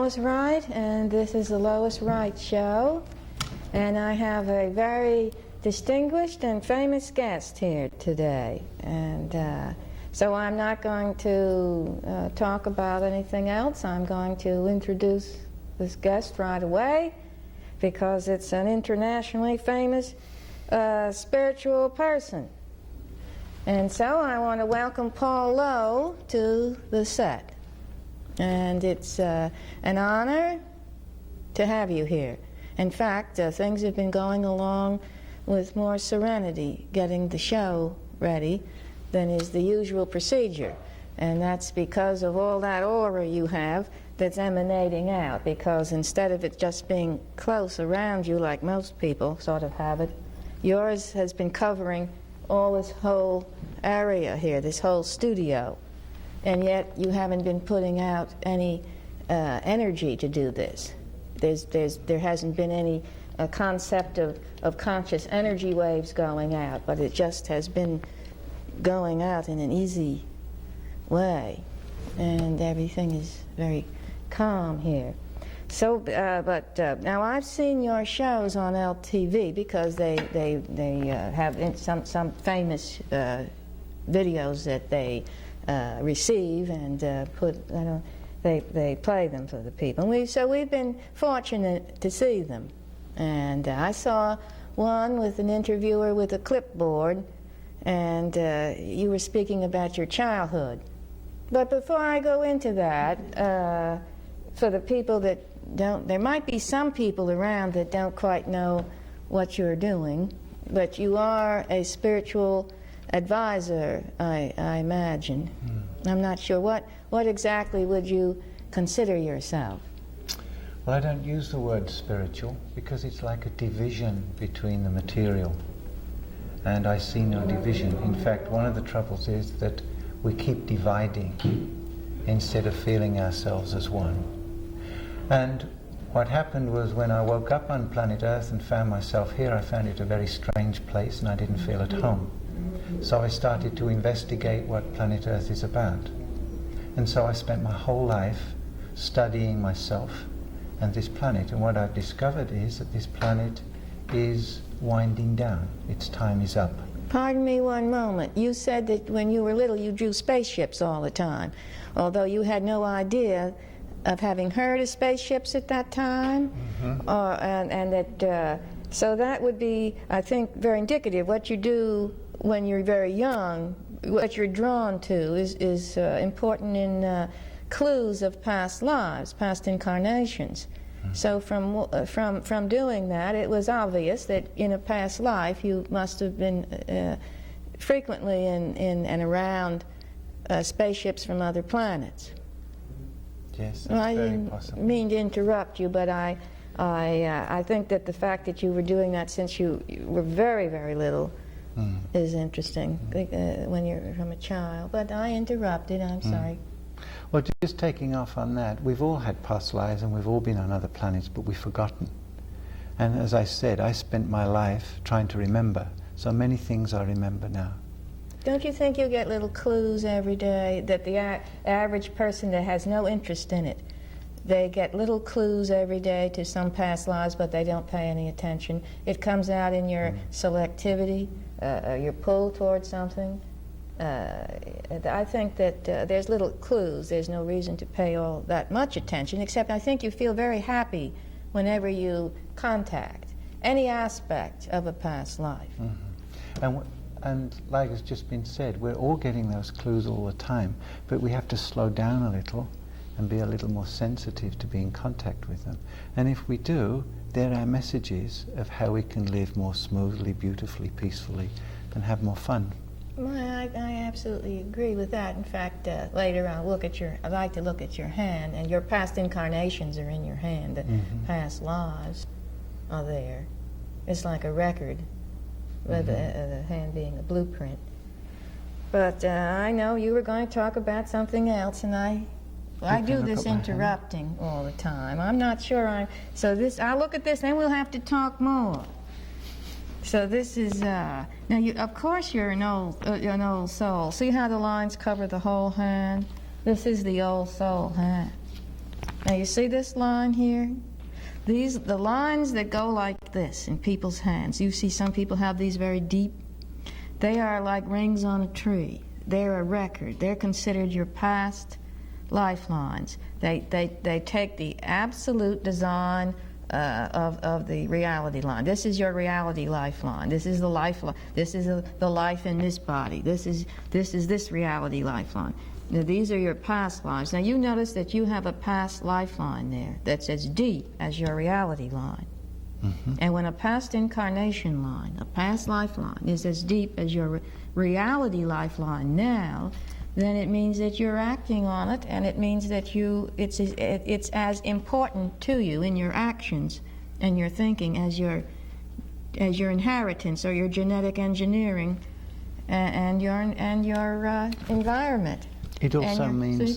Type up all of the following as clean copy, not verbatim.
Lois Wright, and this is the Lois Wright Show. And I have a very distinguished and famous guest here today. And so I'm not going to talk about anything else. I'm going to introduce this guest right away because it's an internationally famous spiritual person. And so I want to welcome Paul Lowe to the set. And it's an honor to have you here. In fact, things have been going along with more serenity getting the show ready than is the usual procedure. And that's because of all that aura you have that's emanating out, because instead of it just being close around you like most people sort of have it, yours has been covering all this whole area here, this whole studio. And yet you haven't been putting out any energy to do this. There hasn't been any concept of conscious energy waves going out, but it just has been going out in an easy way. And everything is very calm here. So, now I've seen your shows on LTV because they have some famous videos that they receive and they play them for the people. And so we've been fortunate to see them. And I saw one with an interviewer with a clipboard, and you were speaking about your childhood. But before I go into that, for the people that don't, there might be some people around that don't quite know what you're doing, but you are a spiritual advisor, I imagine. I'm not sure. What exactly would you consider yourself? Well, I don't use the word spiritual because it's like a division between the material. And I see no division. In fact, one of the troubles is that we keep dividing instead of feeling ourselves as one. And what happened was when I woke up on planet Earth and found myself here, I found it a very strange place and I didn't feel at home. So I started to investigate what planet Earth is about. And so I spent my whole life studying myself and this planet. And what I've discovered is that this planet is winding down. Its time is up. Pardon me one moment. You said that when you were little you drew spaceships all the time, although you had no idea of having heard of spaceships at that time. And that so that would be, I think, very indicative. What you do when you're very young, what you're drawn to is important in clues of past lives, past incarnations. So from doing that, it was obvious that in a past life you must have been frequently in and around spaceships from other planets. Yes, that's well, I very didn't possible. mean to interrupt you, but I think that the fact that you were doing that since you were very, very little is interesting when you're from a child. But I interrupted, I'm sorry. Well, just taking off on that, we've all had past lives and we've all been on other planets, but we've forgotten. And as I said, I spent my life trying to remember, so many things I remember now. Don't you think you get little clues every day that the average person that has no interest in it, they get little clues every day to some past lives, but they don't pay any attention? It comes out in your selectivity, your pull towards something. I think that there's little clues. There's no reason to pay all that much attention, except I think you feel very happy whenever you contact any aspect of a past life. And like has just been said, we're all getting those clues all the time, but we have to slow down a little and be a little more sensitive to be in contact with them. And if we do, they're our messages of how we can live more smoothly, beautifully, peacefully, and have more fun. Well, I absolutely agree with that. In fact, later I'd like to look at your hand, and your past incarnations are in your hand. The past lives are there. It's like a record, with the hand being a blueprint. But I know you were going to talk about something else, and I do this interrupting all the time. I'm not sure I'll look at this, then we'll have to talk more. So this is, now of course you're an old soul. See how the lines cover the whole hand? This is the old soul hand. Now you see this line here? The lines that go like this in people's hands. You see some people have these very deep. They are like rings on a tree. They're a record. They're considered your past lifelines. They take the absolute design of the reality line. This is your reality lifeline. This is the lifeline. This is the life in this body. This is this reality lifeline. Now, these are your past lives. Now you notice that you have a past lifeline there that's as deep as your reality line. Mm-hmm. And when a past incarnation line, a past lifeline, is as deep as your reality lifeline now, then it means that you're acting on it, and it means that it's as important to you in your actions and your thinking as your inheritance or your genetic engineering and your environment. It also means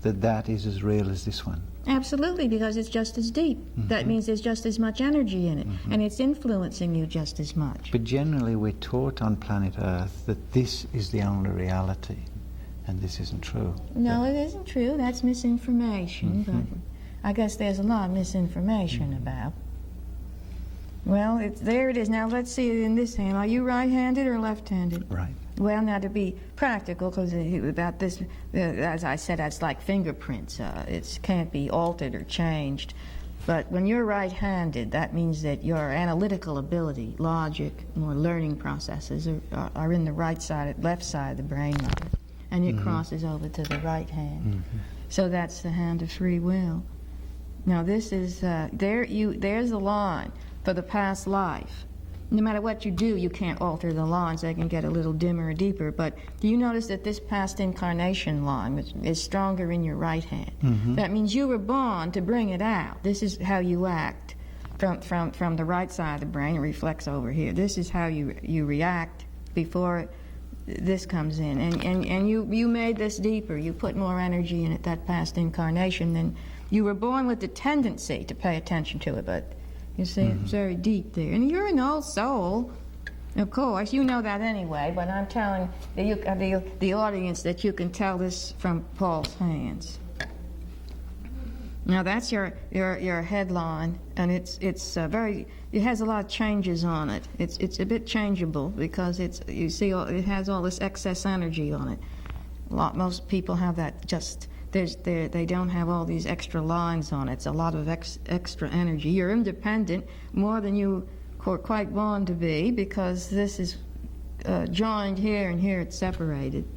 that is as real as this one. Absolutely, because it's just as deep. Mm-hmm. That means there's just as much energy in it, mm-hmm. and it's influencing you just as much. But generally we're taught on planet Earth that this is the only reality, and this isn't true. No, it isn't true. That's misinformation, mm-hmm. but I guess there's a lot of misinformation mm-hmm. about. Well, there it is. Now let's see it in this hand. Are you right-handed or left-handed? Right. Well, now to be practical, because about this, as I said, that's like fingerprints. It can't be altered or changed. But when you're right-handed, that means that your analytical ability, logic, or learning processes are in the left side of the brain, and it mm-hmm. crosses over to the right hand. Mm-hmm. So that's the hand of free will. Now this is there's the line for the past life. No matter what you do, you can't alter the lines. They can get a little dimmer or deeper. But do you notice that this past incarnation line is stronger in your right hand? Mm-hmm. That means you were born to bring it out. This is how you act from the right side of the brain. It reflects over here. This is how you react before this comes in. And you made this deeper. You put more energy in it, that past incarnation. Then you were born with the tendency to pay attention to it. But you see, mm-hmm. it's very deep there. And you're an old soul, of course. You know that anyway, but I'm telling the audience that you can tell this from Paul's hands. Now that's your headline, and it has a lot of changes on it. It's a bit changeable because it has all this excess energy on it. Most people have that just. They don't have all these extra lines on it. It's a lot of extra energy. You're independent more than you were quite born to be, because this is joined here and here it's separated.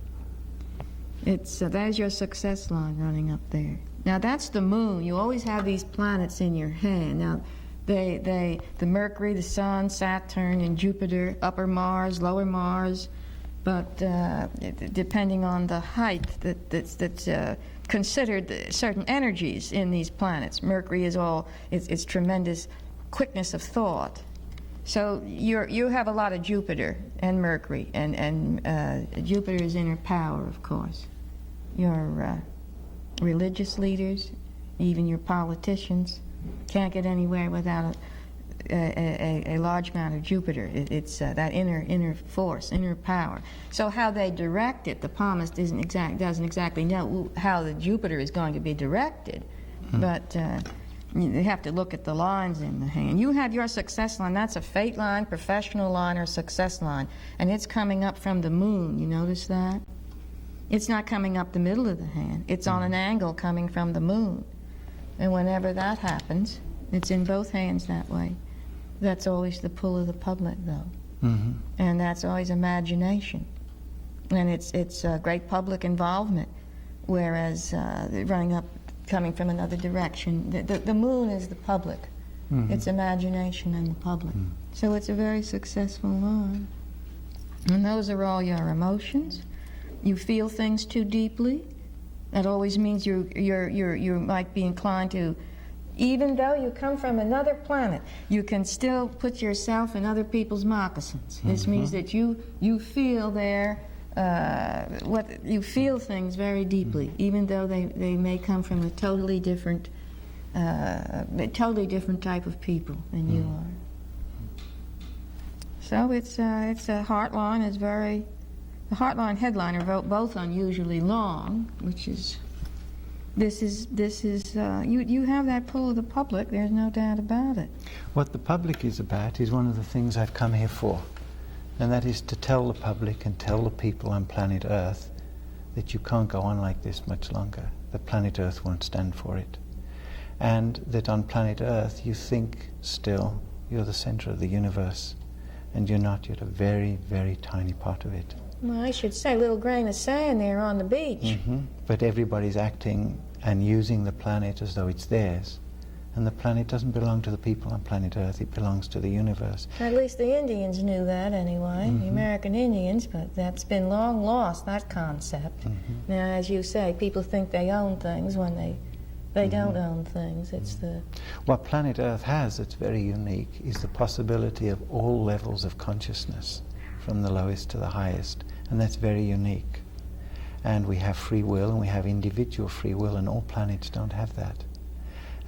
There's your success line running up there. Now that's the moon. You always have these planets in your hand. Now the Mercury, the Sun, Saturn, and Jupiter, upper Mars, lower Mars, but depending on the height that's considered certain energies in these planets. Mercury is it's tremendous quickness of thought. So you have a lot of Jupiter and Mercury, and Jupiter is inner power, of course. Your religious leaders, even your politicians, can't get anywhere without a large amount of Jupiter. It's that inner force, inner power. So how they direct it, the palmist doesn't exactly know how the Jupiter is going to be directed, but you have to look at the lines in the hand. You have your success line. That's a fate line, professional line, or success line, and it's coming up from the moon. You notice that? It's not coming up the middle of the hand. It's on an angle coming from the moon, and whenever that happens, it's in both hands that way. That's always the pull of the public, though. Mm-hmm. And that's always imagination. And it's great public involvement, whereas running up, coming from another direction, the moon is the public. Mm-hmm. It's imagination and the public. Mm-hmm. So it's a very successful line. And those are all your emotions. You feel things too deeply. That always means you might be inclined to. Even though you come from another planet, you can still put yourself in other people's moccasins. Mm-hmm. This means that you feel you feel things very deeply, mm-hmm. even though they may come from a totally different type of people than mm-hmm. you are. So it's a heart line. The heart line headline are both unusually long, which is you have that pull of the public. There's no doubt about it. What the public is about is one of the things I've come here for, and that is to tell the public and tell the people on planet Earth that you can't go on like this much longer. That planet Earth won't stand for it. And that on planet Earth you think still you're the center of the universe, and you're not. You're a very, very tiny part of it. Well, I should say, a little grain of sand there on the beach. But everybody's acting and using the planet as though it's theirs. And the planet doesn't belong to the people on planet Earth, it belongs to the universe. At least the Indians knew that anyway, the American Indians, but that's been long lost, that concept. Now, as you say, people think they own things when they don't own things. It's the... What planet Earth has that's very unique is the possibility of all levels of consciousness, from the lowest to the highest, and that's very unique. And we have free will, and we have individual free will, and all planets don't have that.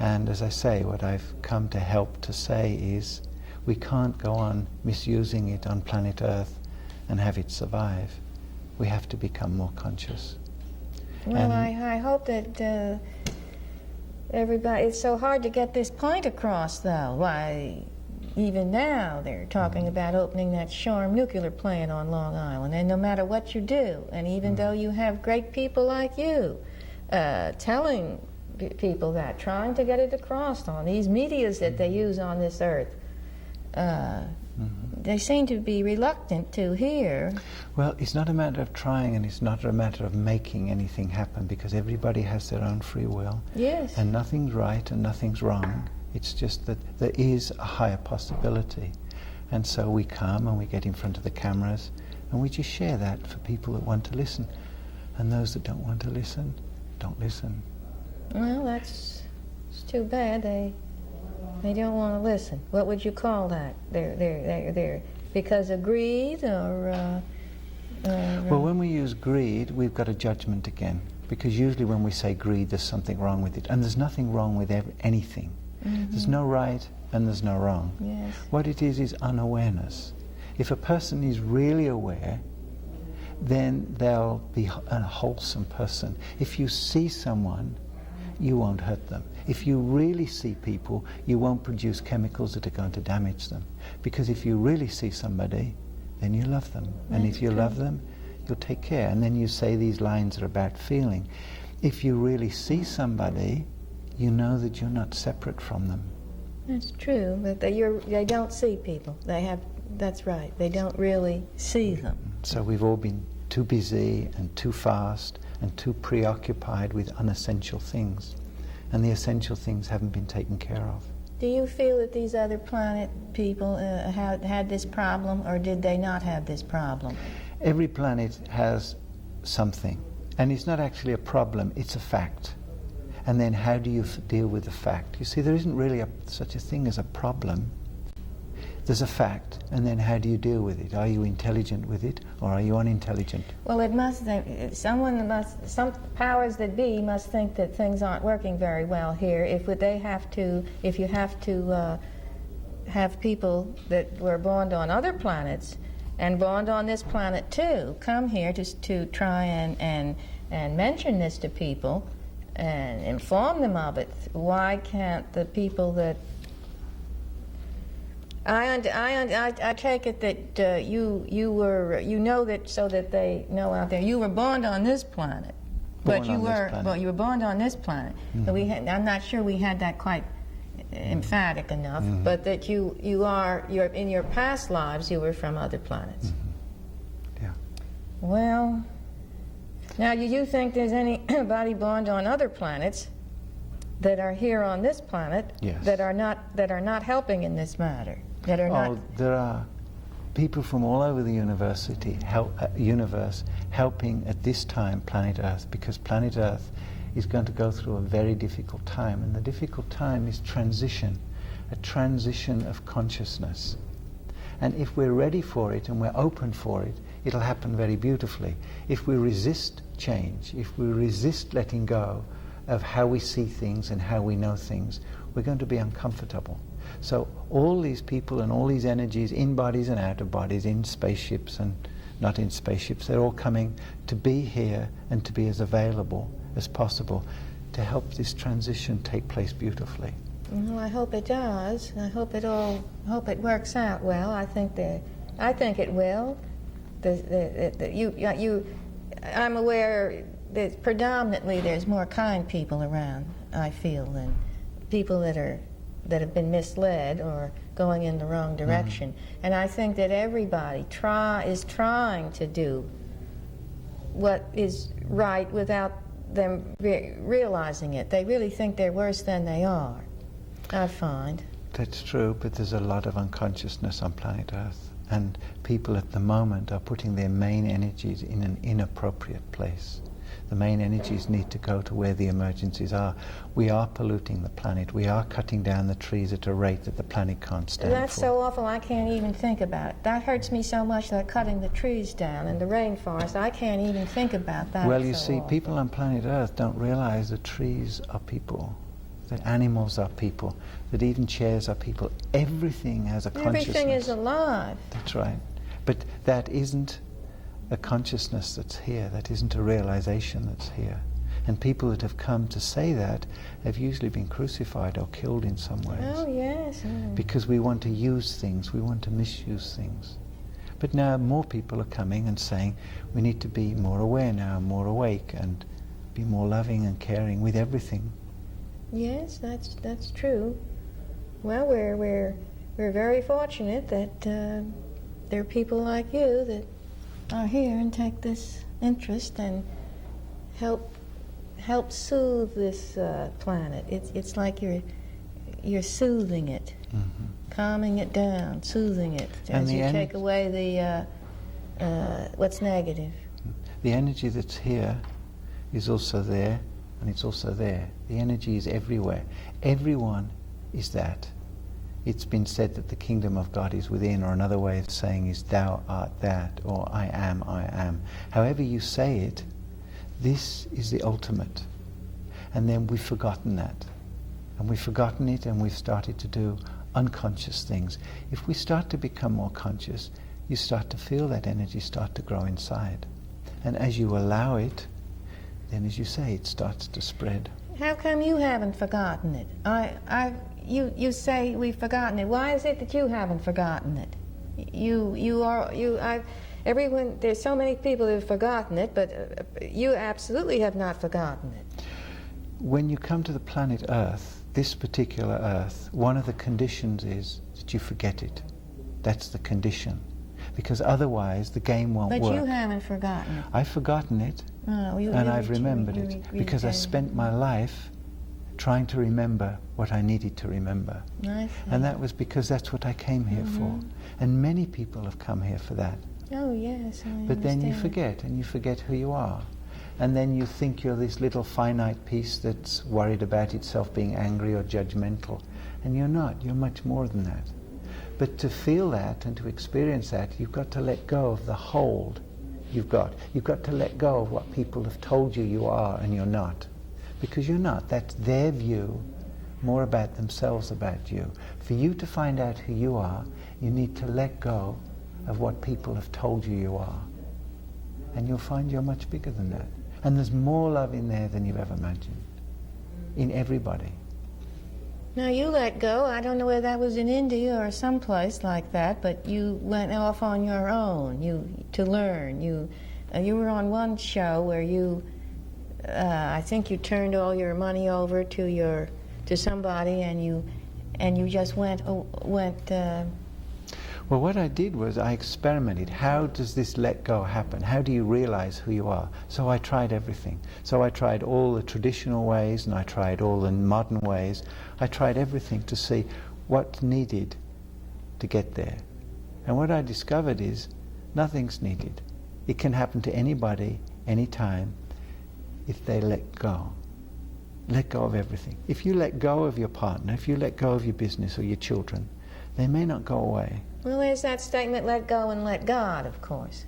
And as I say, what I've come to help to say is we can't go on misusing it on planet Earth and have it survive. We have to become more conscious. Well, I hope that everybody... It's so hard to get this point across, though. Why, even now they're talking about opening that Shoreham nuclear plant on Long Island, and no matter what you do, and even though you have great people like you telling people that, trying to get it across on these medias that they use on this earth, they seem to be reluctant to hear. Well, it's not a matter of trying, and it's not a matter of making anything happen, because everybody has their own free will. Yes. And nothing's right and nothing's wrong. It's just that there is a higher possibility. And so we come and we get in front of the cameras and we just share that for people that want to listen. And those that don't want to listen, don't listen. Well, it's too bad. They don't want to listen. What would you call that? They're because of greed, or well, when we use greed, we've got a judgment again, because usually when we say greed, there's something wrong with it, and there's nothing wrong with anything. There's no right and there's no wrong. Yes. What it is unawareness. If a person is really aware, then they'll be a wholesome person. If you see someone, you won't hurt them. If you really see people, you won't produce chemicals that are going to damage them. Because if you really see somebody, then you love them. And if you love them, you'll take care. And then you say these lines are about feeling. If you really see somebody, you know that you're not separate from them. That's true, but they don't see people. That's right, they don't really see them. So we've all been too busy and too fast and too preoccupied with unessential things. And the essential things haven't been taken care of. Do you feel that these other planet people had this problem, or did they not have this problem? Every planet has something. And it's not actually a problem, it's a fact. And then how do you deal with the fact? You see, there isn't really such a thing as a problem. There's a fact, and then how do you deal with it? Are you intelligent with it, or are you unintelligent? Well, some powers that be must think that things aren't working very well here. If you have to have people that were born on other planets and born on this planet too come here to try and mention this to people and inform them of it, why can't the people that... I take it that you know that, so that they know out there, you were born on this planet, but you were born on this planet. But I'm not sure we had that quite emphatic enough, but that you're in your past lives you were from other planets. Yeah. Well, now, do you think there's anybody born on other planets that are here on this planet that are not helping in this matter? There are people from all over the universe helping at this time planet Earth, because planet Earth is going to go through a very difficult time, and the difficult time is transition, a transition of consciousness. And if we're ready for it and we're open for it, it'll happen very beautifully. If we resist change, if we resist letting go of how we see things and how we know things, we're going to be uncomfortable. So all these people and all these energies, in bodies and out of bodies, in spaceships and not in spaceships, they're all coming to be here and to be as available as possible to help this transition take place beautifully. Well, I hope it does. I hope it works out well. I think it will. I'm aware that predominantly there's more kind people around, I feel, than people that have been misled or going in the wrong direction. And I think that everybody is trying to do what is right without them realizing it. They really think they're worse than they are, I find. That's true, but there's a lot of unconsciousness on planet Earth, and people at the moment are putting their main energies in an inappropriate place. The main energies need to go to where the emergencies are. We are polluting the planet. We are cutting down the trees at a rate that the planet can't stand That's for. so awful, I can't even think about it. That hurts me so much, that cutting the trees down in the rainforest, I can't even think about that. Well, you so see, awful. people on planet Earth don't realize that trees are people, that animals are people, that even chairs are people. Everything has a consciousness. Everything is alive. That's right. But that isn't a consciousness that's here. That isn't a realization that's here. And people that have come to say that have usually been crucified or killed in some ways. Oh, yes. Because we want to use things, we want to misuse things. But now more people are coming and saying we need to be more aware now, more awake, and be more loving and caring with everything. Yes, that's true. Well, we're very fortunate that there are people like you that are here and take this interest and help soothe this planet. It's like you're soothing it, calming it down, soothing it And as you take away the what's negative. The energy that's here is also there, and it's also there. The energy is everywhere. Everyone is that. It's been said that the kingdom of God is within, or another way of saying is thou art that, or I am, I am. However you say it, this is the ultimate. And then we've forgotten that. And we've forgotten it, and we've started to do unconscious things. If we start to become more conscious, you start to feel that energy start to grow inside. And as you allow it, then as you say, it starts to spread. How come you haven't forgotten it? You say we've forgotten it. Why is it that you haven't forgotten it? Everyone, there's so many people who have forgotten it, but you absolutely have not forgotten it. When you come to the planet Earth, this particular Earth, one of the conditions is that you forget it. That's the condition. Because otherwise the game won't work. But you haven't forgotten it. I've forgotten it, and I've remembered it, because I spent my life trying to remember what I needed to remember. And that was because that's what I came here for. And many people have come here for that. Oh, yes, But then you forget, and you forget who you are. And then you think you're this little finite piece that's worried about itself being angry or judgmental. And you're not. You're much more than that. But to feel that and to experience that, you've got to let go of the hold you've got. You've got to let go of what people have told you you are and you're not. Because you're not. That's their view, more about themselves, about you. For you to find out who you are, you need to let go of what people have told you you are. And you'll find you're much bigger than that. And there's more love in there than you've ever imagined. In everybody. Now you let go. I don't know whether that was in India or someplace like that, but you went off on your own. To learn. You were on one show where you, I think you turned all your money over to somebody, and you just went. Well, what I did was I experimented. How does this let go happen? How do you realize who you are? So I tried everything. So I tried all the traditional ways, and I tried all the modern ways. I tried everything to see what's needed to get there. And what I discovered is nothing's needed. It can happen to anybody, anytime, if they let go. Let go of everything. If you let go of your partner, if you let go of your business or your children, they may not go away. Well, there's that statement, let go and let God, of course.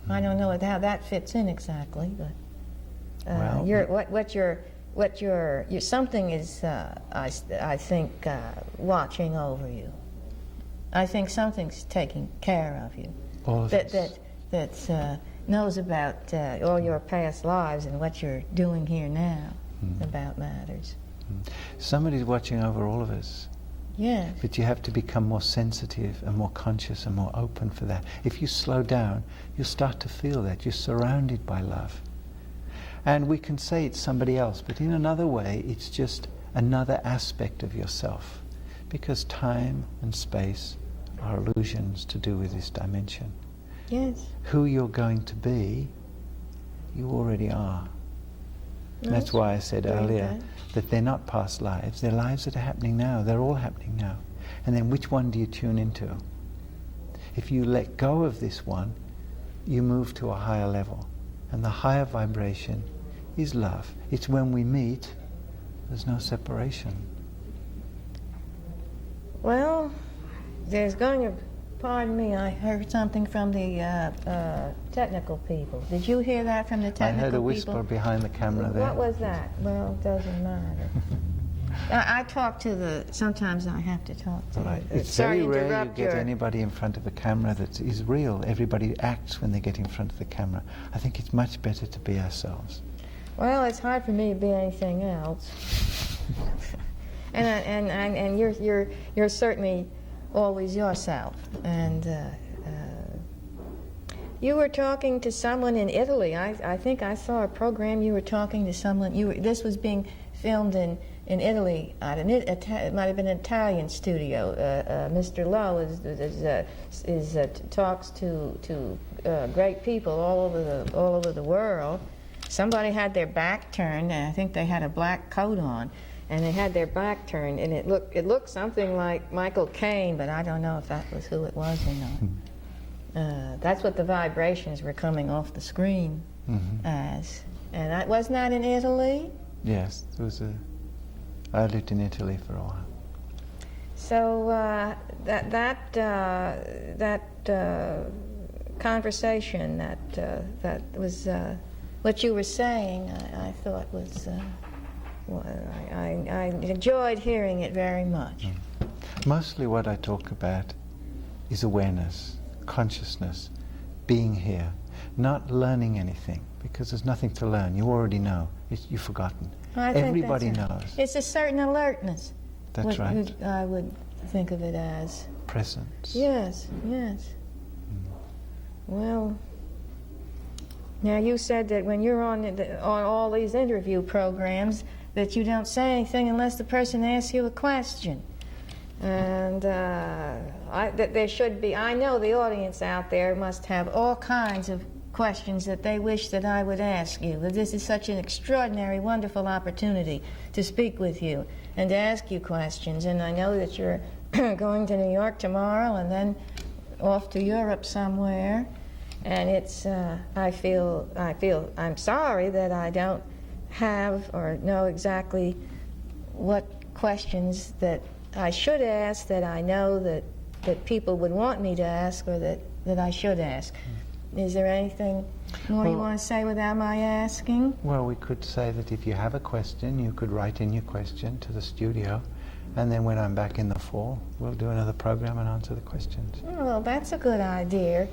I don't know how that fits in exactly, but something is, I think, watching over you. I think something's taking care of you. All of us. That knows about all your past lives and what you're doing here now. about matters. Somebody's watching over all of us. Yes. But you have to become more sensitive and more conscious and more open for that. If you slow down, you start to feel that. You're surrounded by love. And we can say it's somebody else, but in another way, it's just another aspect of yourself. Because time and space are illusions to do with this dimension. Yes. Who you're going to be, you already are. And that's why I said earlier that they're not past lives, they're lives that are happening now. They're all happening now. And then which one do you tune into? If you let go of this one, you move to a higher level. And the higher vibration is love. It's when we meet, there's no separation. Well, there's going to, pardon me, I heard something from the technical people. Did you hear that from the technical people? I heard a whisper behind the camera there. What was that? Well, it doesn't matter. I talk to the, sometimes I have to talk to Right. the, It's very rare you get anybody in front of a camera that is real. Everybody acts when they get in front of the camera. I think it's much better to be ourselves. Well, it's hard for me to be anything else. and you're certainly always yourself. And you were talking to someone in Italy. I think I saw a program. You were talking to someone. This was being filmed in Italy. It might have been an Italian studio. Mr. Lowe talks to great people all over the world. Somebody had their back turned, and I think they had a black coat on, and they had their back turned, and it looked something like Michael Caine, but I don't know if that was who it was or not. That's what the vibrations were coming off the screen as. And that wasn't that in Italy? Yes, there was I lived in Italy for a while. So that conversation, that was what you were saying. I thought was I enjoyed hearing it very much. Mostly what I talk about is awareness, consciousness, being here, not learning anything, because there's nothing to learn. You already know. You've forgotten. Everybody knows. It's a certain alertness. That's right. I would think of it as. Presence. Yes, yes. Well, now you said that when you're on all these interview programs that you don't say anything unless the person asks you a question. And that there should be, I know the audience out there must have all kinds of questions that they wish that I would ask you. But this is such an extraordinary, wonderful opportunity to speak with you and to ask you questions. And I know that you're going to New York tomorrow and then off to Europe somewhere. And it's, I'm sorry that I don't have or know exactly what questions that I should ask, that I know that people would want me to ask, or that I should ask. Is there anything more you want to say without my asking? Well, we could say that if you have a question, you could write in your question to the studio, and then when I'm back in the fall, we'll do another program and answer the questions. Oh, well, that's a good idea.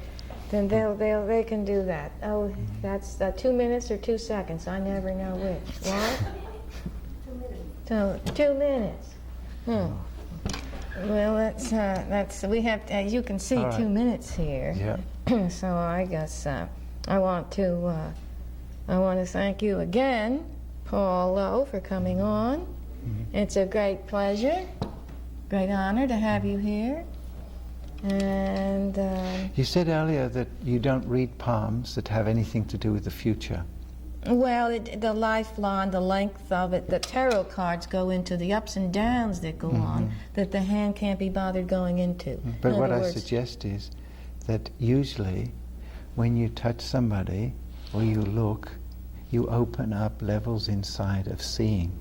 Then they can do that. Oh, that's 2 minutes or 2 seconds. I never know which. What? 2 minutes. 2 minutes. Well, that's we have. As you can see, 2 minutes here. Yeah. So I guess I want to thank you again, Paul Lowe, for coming on. It's a great pleasure, great honor to have you here. And you said earlier that you don't read palms that have anything to do with the future. Well, the lifeline, the length of it, the tarot cards go into the ups and downs that go on that the hand can't be bothered going into. But what I suggest is that usually when you touch somebody or you look, you open up levels inside of seeing,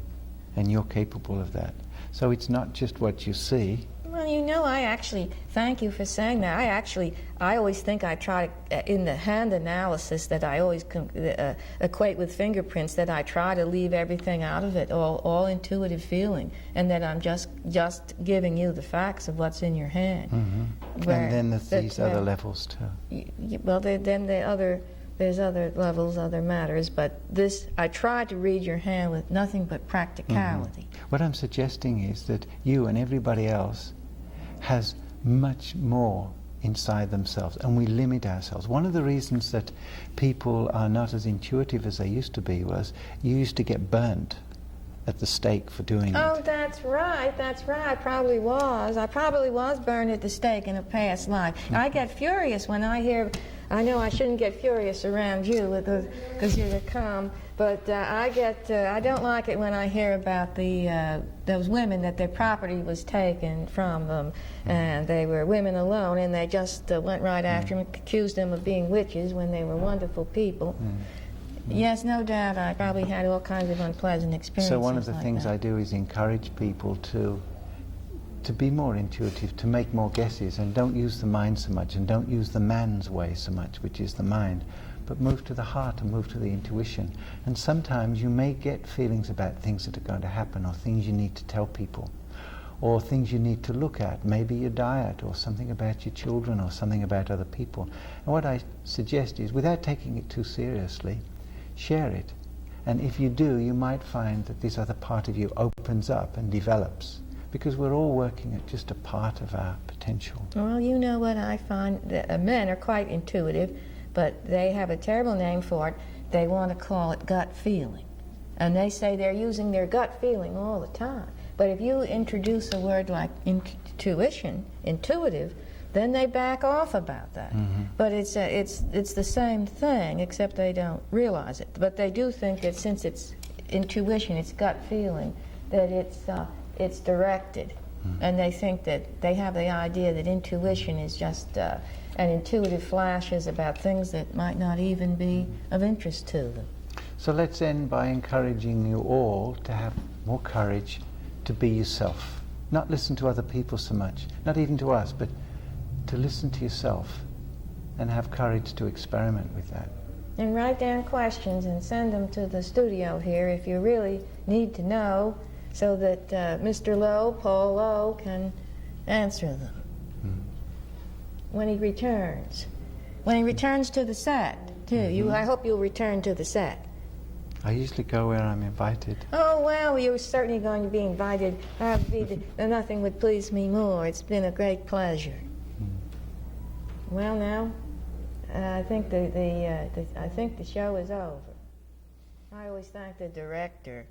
and you're capable of that. So it's not just what you see. Well, you know, I actually, thank you for saying that. I always think I try, in the hand analysis that I always equate with fingerprints, that I try to leave everything out of it, all intuitive feeling, and that I'm just giving you the facts of what's in your hand. And then there's these other levels too. Well, then the other there's other levels, other matters, but this, I tried to read your hand with nothing but practicality. What I'm suggesting is that you and everybody else has much more inside themselves, and we limit ourselves. One of the reasons that people are not as intuitive as they used to be was you used to get burnt at the stake for doing it. Oh, that's right, that's right. I probably was burned at the stake in a past life. I get furious when I hear, I know I shouldn't get furious around you because you're calm, but I don't like it when I hear about those women that their property was taken from them, and they were women alone, and they just went right after them, accused them of being witches when they were wonderful people. Yes, no doubt, I probably had all kinds of unpleasant experiences. So one of the like things that. I do is encourage people to be more intuitive, to make more guesses, and don't use the mind so much, and don't use the man's way so much, which is the mind, but move to the heart and move to the intuition. And sometimes you may get feelings about things that are going to happen, or things you need to tell people, or things you need to look at, maybe your diet, or something about your children, or something about other people. And what I suggest is, without taking it too seriously, share it. And if you do, you might find that this other part of you opens up and develops, because we're all working at just a part of our potential. Well, you know what I find, that men are quite intuitive, but they have a terrible name for it. They want to call it gut feeling. And they say they're using their gut feeling all the time. But if you introduce a word like intuition, intuitive, then they back off about that. But it's the same thing, except they don't realize it. But they do think that since it's intuition, it's gut feeling, that it's directed. And they think that they have the idea that intuition is just an intuitive flashes about things that might not even be of interest to them. So let's end by encouraging you all to have more courage to be yourself. Not listen to other people so much, not even to us, but to listen to yourself and have courage to experiment with that. And write down questions and send them to the studio here if you really need to know, so that Mr. Lowe, Paul Lowe, can answer them when he returns. When he returns to the set, too. I hope you'll return to the set. I usually go where I'm invited. Oh, well, you're certainly going to be invited. Nothing would please me more. It's been a great pleasure. Well, now, I think the show is over. I always thank the director.